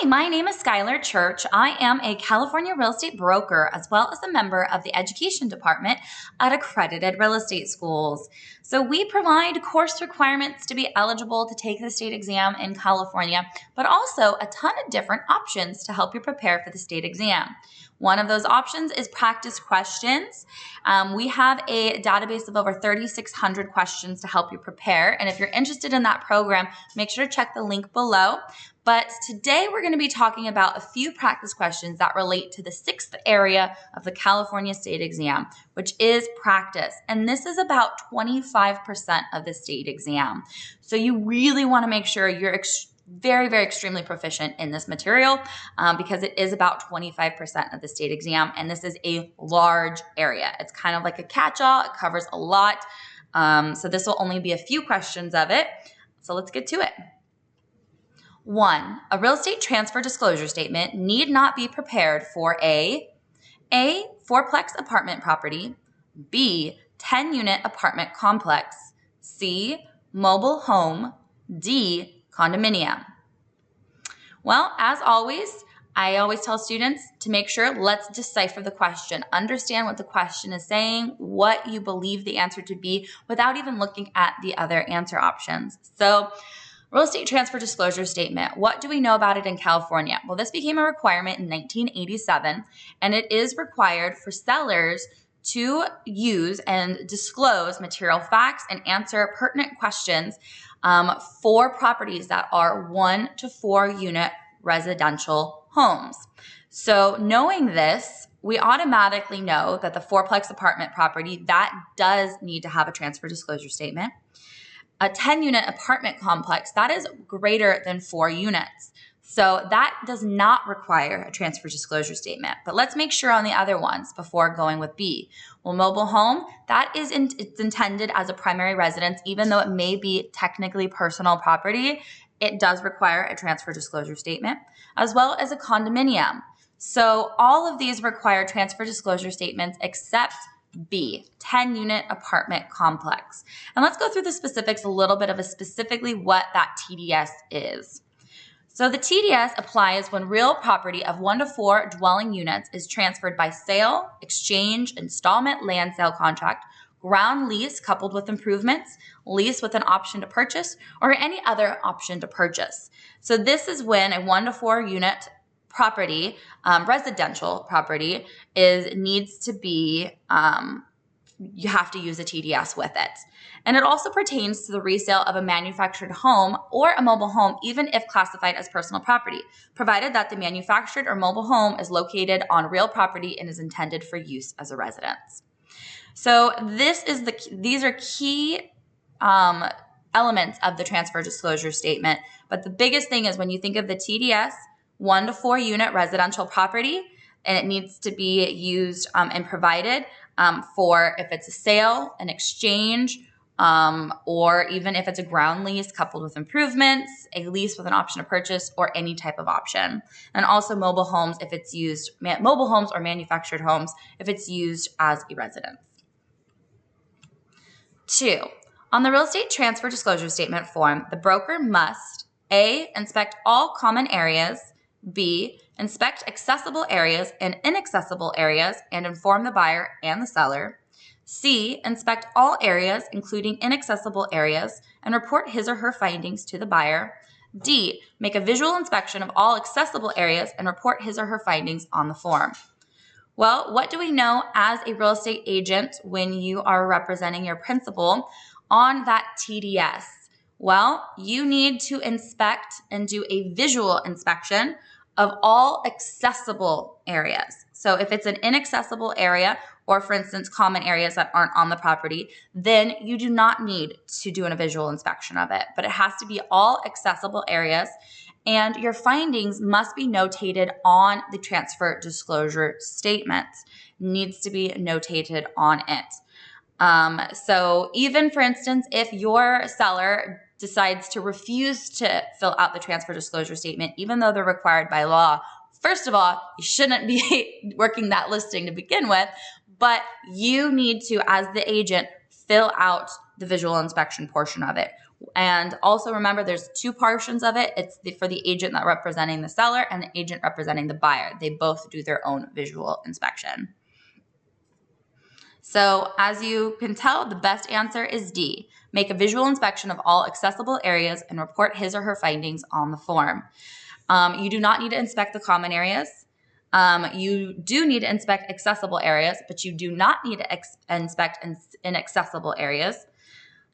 Hi, my name is Schyler Church. I am a California real estate broker as well as a member of the education department at Accredited Real Estate Schools. So we provide course requirements to be eligible to take the state exam in California, but also a ton of different options to help you prepare for the state exam. One of those options is practice questions. We have a database of over 3,600 questions to help you prepare. And if you're interested in that program, make sure to check the link below. But today we're going to be talking about a few practice questions that relate to the sixth area of the California state exam, which is practice. And this is about 25% of the state exam. So you really want to make sure you're very, very extremely proficient in this material because it is about 25% of the state exam. And this is a large area. It's kind of like a catch-all. It covers a lot. So this will only be a few questions of it. So let's get to it. 1. A real estate transfer disclosure statement need not be prepared for A, fourplex apartment property, B, 10-unit apartment complex, C, mobile home, D, condominium. Well, as always, I always tell students to make sure let's decipher the question. Understand what the question is saying, what you believe the answer to be without even looking at the other answer options. So, real estate transfer disclosure statement. What do we know about it in California? Well, this became a requirement in 1987, and it is required for sellers to use and disclose material facts and answer pertinent questions for properties that are 1 to 4 unit residential homes. So knowing this, we automatically know that the fourplex apartment property, that does need to have a transfer disclosure statement. A 10-unit apartment complex, that is greater than 4 units. So that does not require a transfer disclosure statement. But let's make sure on the other ones before going with B. Well, mobile home, that is it's intended as a primary residence, even though it may be technically personal property, it does require a transfer disclosure statement, as well as a condominium. So all of these require transfer disclosure statements except B, 10-unit apartment complex. And let's go through the specifics, a little bit of specifically what that TDS is. So the TDS applies when real property of 1 to 4 dwelling units is transferred by sale, exchange, installment, land sale contract, ground lease coupled with improvements, lease with an option to purchase, or any other option to purchase. So this is when a 1 to 4 unit property, residential property, needs to be, you have to use a TDS with it. And it also pertains to the resale of a manufactured home or a mobile home, even if classified as personal property, provided that the manufactured or mobile home is located on real property and is intended for use as a residence. So these are key elements of the transfer disclosure statement. But the biggest thing is when you think of the TDS, 1 to 4 unit residential property, and it needs to be used and provided for if it's a sale, an exchange, or even if it's a ground lease coupled with improvements, a lease with an option to purchase, or any type of option. And also mobile homes if it's used, mobile homes or manufactured homes if it's used as a residence. 2. On the real estate transfer disclosure statement form, the broker must A, inspect all common areas, B, inspect accessible areas and inaccessible areas and inform the buyer and the seller. C, inspect all areas, including inaccessible areas, and report his or her findings to the buyer. D, make a visual inspection of all accessible areas and report his or her findings on the form. Well, what do we know as a real estate agent when you are representing your principal on that TDS? Well, you need to inspect and do a visual inspection of all accessible areas. So if it's an inaccessible area, or for instance, common areas that aren't on the property, then you do not need to do a visual inspection of it. But it has to be all accessible areas, and your findings must be notated on the transfer disclosure statement. Needs to be notated on it. So even for instance, if your seller decides to refuse to fill out the transfer disclosure statement, even though they're required by law, first of all, you shouldn't be working that listing to begin with, but you need to, as the agent, fill out the visual inspection portion of it. And also remember, there's two portions of it. It's for the agent that representing the seller and the agent representing the buyer. They both do their own visual inspection. So as you can tell, the best answer is D. Make a visual inspection of all accessible areas and report his or her findings on the form. You do not need to inspect the common areas. You do need to inspect accessible areas, but you do not need to inspect inaccessible areas.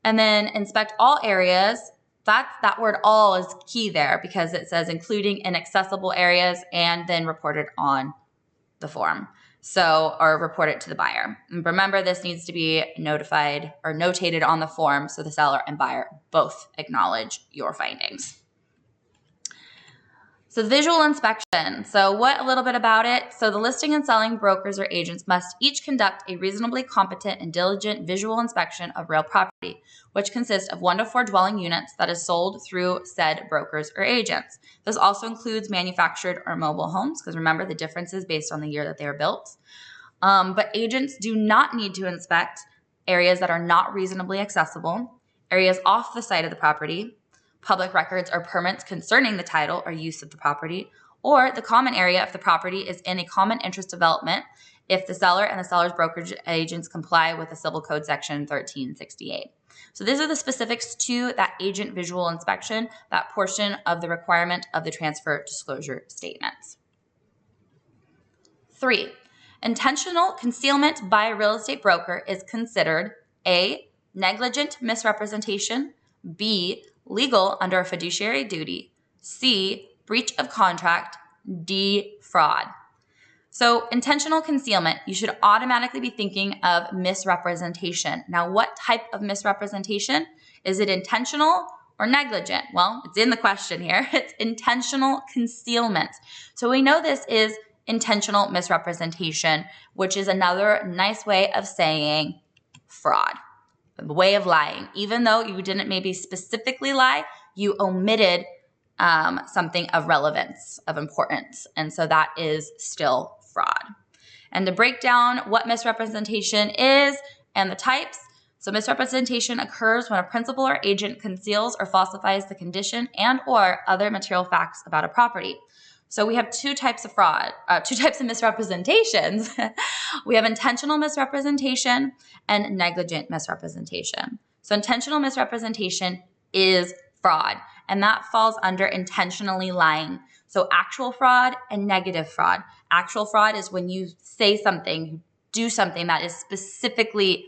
And then inspect all areas. That word all is key there because it says including inaccessible areas and then reported on the form. So, or report it to the buyer. And remember, this needs to be notified or notated on the form so the seller and buyer both acknowledge your findings. So the visual inspection. So what a little bit about it. So the listing and selling brokers or agents must each conduct a reasonably competent and diligent visual inspection of real property, which consists of 1 to 4 dwelling units that is sold through said brokers or agents. This also includes manufactured or mobile homes, because remember the difference is based on the year that they were built. But agents do not need to inspect areas that are not reasonably accessible, areas off the site of the property, public records or permits concerning the title or use of the property, or the common area if the property is in a common interest development if the seller and the seller's brokerage agents comply with the Civil Code Section 1368. So these are the specifics to that agent visual inspection, that portion of the requirement of the transfer disclosure statement. 3. Intentional concealment by a real estate broker is considered A, negligent misrepresentation, B, legal under a fiduciary duty, C, breach of contract, D, fraud. So intentional concealment, you should automatically be thinking of misrepresentation. Now, what type of misrepresentation? Is it intentional or negligent? Well, it's in the question here. It's intentional concealment. So we know this is intentional misrepresentation, which is another nice way of saying fraud. The way of lying. Even though you didn't maybe specifically lie, you omitted something of relevance, of importance. And so that is still fraud. And to break down what misrepresentation is and the types, so misrepresentation occurs when a principal or agent conceals or falsifies the condition and or other material facts about a property. So we have two types of fraud, two types of misrepresentations. We have intentional misrepresentation and negligent misrepresentation. So intentional misrepresentation is fraud, and that falls under intentionally lying. So actual fraud and negative fraud. Actual fraud is when you say something, you do something that is specifically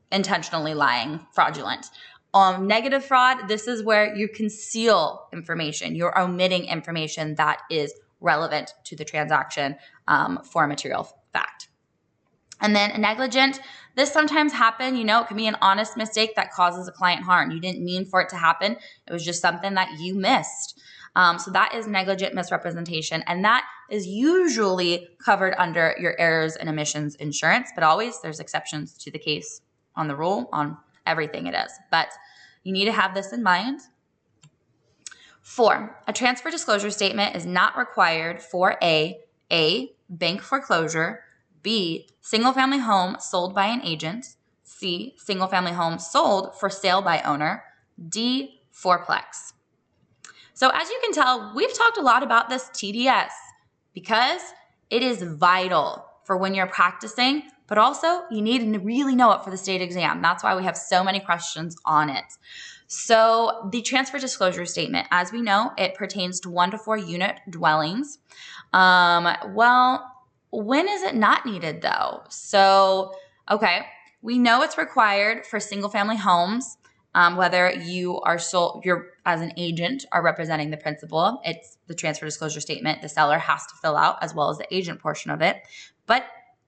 intentionally lying, fraudulent. Negative fraud, this is where you conceal information. You're omitting information that is relevant to the transaction for a material fact. And then negligent, this sometimes happen, it can be an honest mistake that causes a client harm. You didn't mean for it to happen. It was just something that you missed. So that is negligent misrepresentation, and that is usually covered under your errors and omissions insurance, but always there's exceptions to the case on the rule on everything it is. But you need to have this in mind. 4, a transfer disclosure statement is not required for A, bank foreclosure, B, single-family home sold by an agent, C, single-family home sold for sale by owner, D, fourplex. So as you can tell, we've talked a lot about this TDS because it is vital for when you're practicing, but also you need to really know it for the state exam. That's why we have so many questions on it. So the transfer disclosure statement, as we know, it pertains to 1 to 4 unit dwellings. Well, when is it not needed though? So, okay, we know it's required for single family homes, whether you are you're as an agent are representing the principal. It's the transfer disclosure statement the seller has to fill out as well as the agent portion of it. But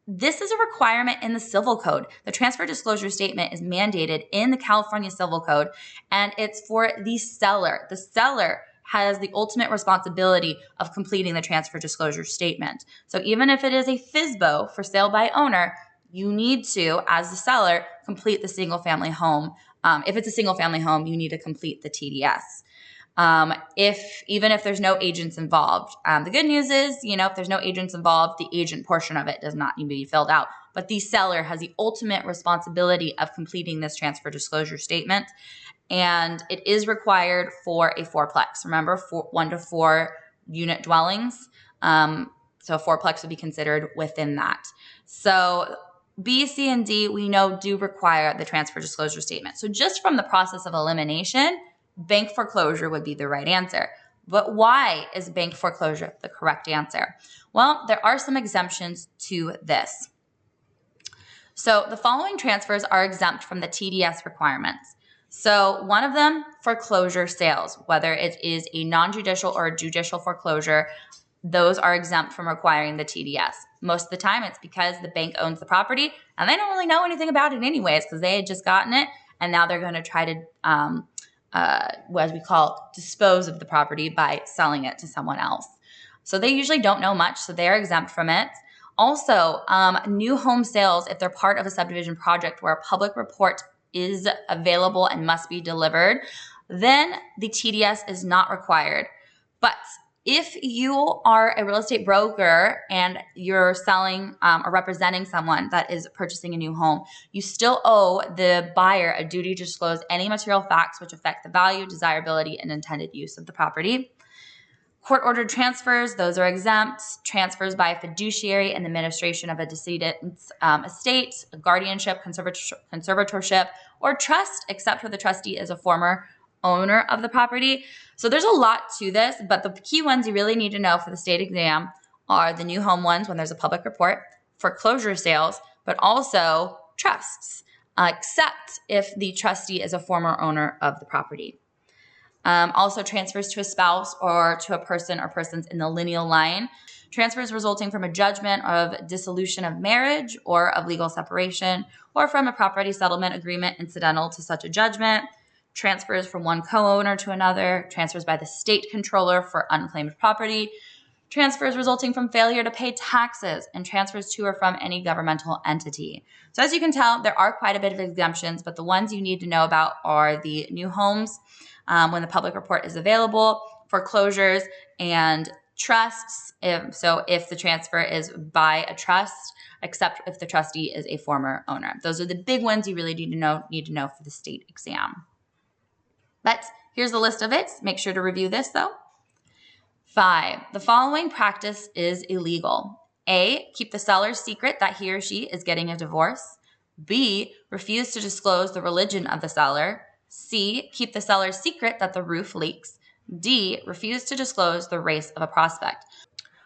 this is a requirement in the Civil Code. The transfer disclosure statement is mandated in the California Civil Code, and it's for the seller. The seller has the ultimate responsibility of completing the transfer disclosure statement. So even if it is a FSBO for sale by owner, you need to, as the seller, complete the single family home. If it's a single family home, you need to complete the TDS. Even if there's no agents involved. The good news is, if there's no agents involved, the agent portion of it does not need to be filled out. But the seller has the ultimate responsibility of completing this transfer disclosure statement. and it is required for a fourplex. Remember, 1 to 4 unit dwellings. So a fourplex would be considered within that. So B, C, and D, we know do require the transfer disclosure statement. So just from the process of elimination, bank foreclosure would be the right answer. But why is bank foreclosure the correct answer? Well, there are some exemptions to this. So the following transfers are exempt from the TDS requirements. So one of them, foreclosure sales, whether it is a non-judicial or a judicial foreclosure, those are exempt from requiring the TDS. Most of the time it's because the bank owns the property and they don't really know anything about it anyways because they had just gotten it and now they're going to try to, as we call, dispose of the property by selling it to someone else. So they usually don't know much, so they're exempt from it. Also, new home sales, if they're part of a subdivision project where a public report is available and must be delivered, then the TDS is not required. But if you are a real estate broker and you're selling or representing someone that is purchasing a new home, you still owe the buyer a duty to disclose any material facts which affect the value, desirability, and intended use of the property. Court-ordered transfers, those are exempt. Transfers by a fiduciary in the administration of a decedent's estate, a guardianship, conservatorship, or trust, except for the trustee is a former owner of the property. So there's a lot to this, but the key ones you really need to know for the state exam are the new home ones when there's a public report, foreclosure sales, but also trusts, except if the trustee is a former owner of the property. Also transfers to a spouse or to a person or persons in the lineal line. Transfers resulting from a judgment of dissolution of marriage or of legal separation, or from a property settlement agreement incidental to such a judgment. Transfers from one co-owner to another. Transfers by the state controller for unclaimed property. Transfers resulting from failure to pay taxes, and transfers to or from any governmental entity. So as you can tell, there are quite a bit of exemptions, but the ones you need to know about are the new homes, when the public report is available, foreclosures, and trusts. If the transfer is by a trust, except if the trustee is a former owner. Those are the big ones you really need to know for the state exam. But here's the list of it. Make sure to review this though. 5, the following practice is illegal. A, keep the seller's secret that he or she is getting a divorce. B, refuse to disclose the religion of the seller. C, keep the seller's secret that the roof leaks. D, refuse to disclose the race of a prospect.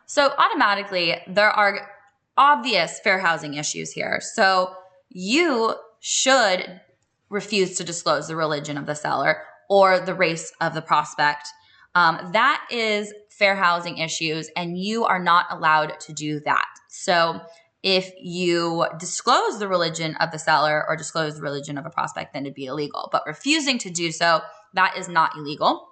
So automatically, there are obvious fair housing issues here. So you should refuse to disclose the religion of the seller or the race of the prospect. That is fair housing issues, and you are not allowed to do that. So if you disclose the religion of the seller or disclose the religion of a prospect, then it'd be illegal. But refusing to do so, that is not illegal.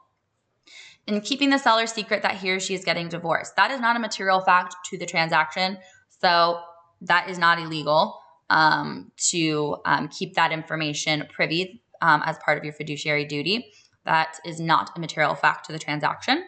And keeping the seller's secret that he or she is getting divorced, that is not a material fact to the transaction. So that is not illegal to keep that information privy as part of your fiduciary duty. That is not a material fact to the transaction.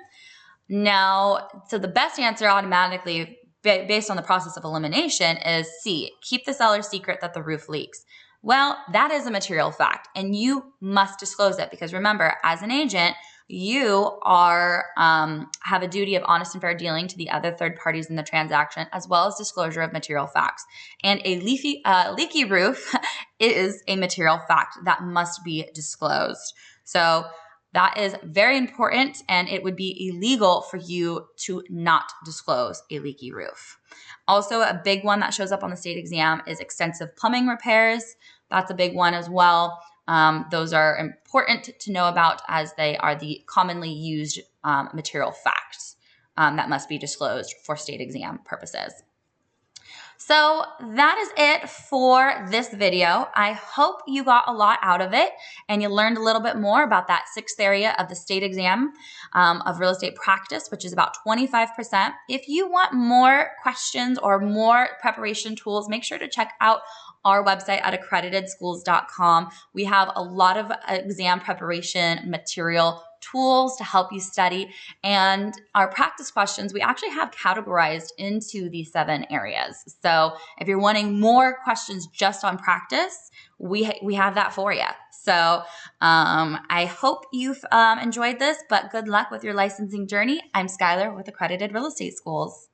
Now, so the best answer automatically based on the process of elimination is C, keep the seller's secret that the roof leaks. Well, that is a material fact and you must disclose it because remember, as an agent, you are have a duty of honest and fair dealing to the other third parties in the transaction, as well as disclosure of material facts. And a leaky roof is a material fact that must be disclosed. So that is very important, and it would be illegal for you to not disclose a leaky roof. Also, a big one that shows up on the state exam is extensive plumbing repairs. That's a big one as well. Those are important to know about as they are the commonly used material facts that must be disclosed for state exam purposes. So that is it for this video. I hope you got a lot out of it and you learned a little bit more about that 6th area of the state exam of real estate practice, which is about 25%. If you want more questions or more preparation tools, make sure to check out our website at accreditedschools.com. We have a lot of exam preparation material tools to help you study, and our practice questions we actually have categorized into these 7 areas. So if you're wanting more questions just on practice, we have that for you. So I hope you've enjoyed this, but good luck with your licensing journey. I'm Schyler with Accredited Real Estate Schools.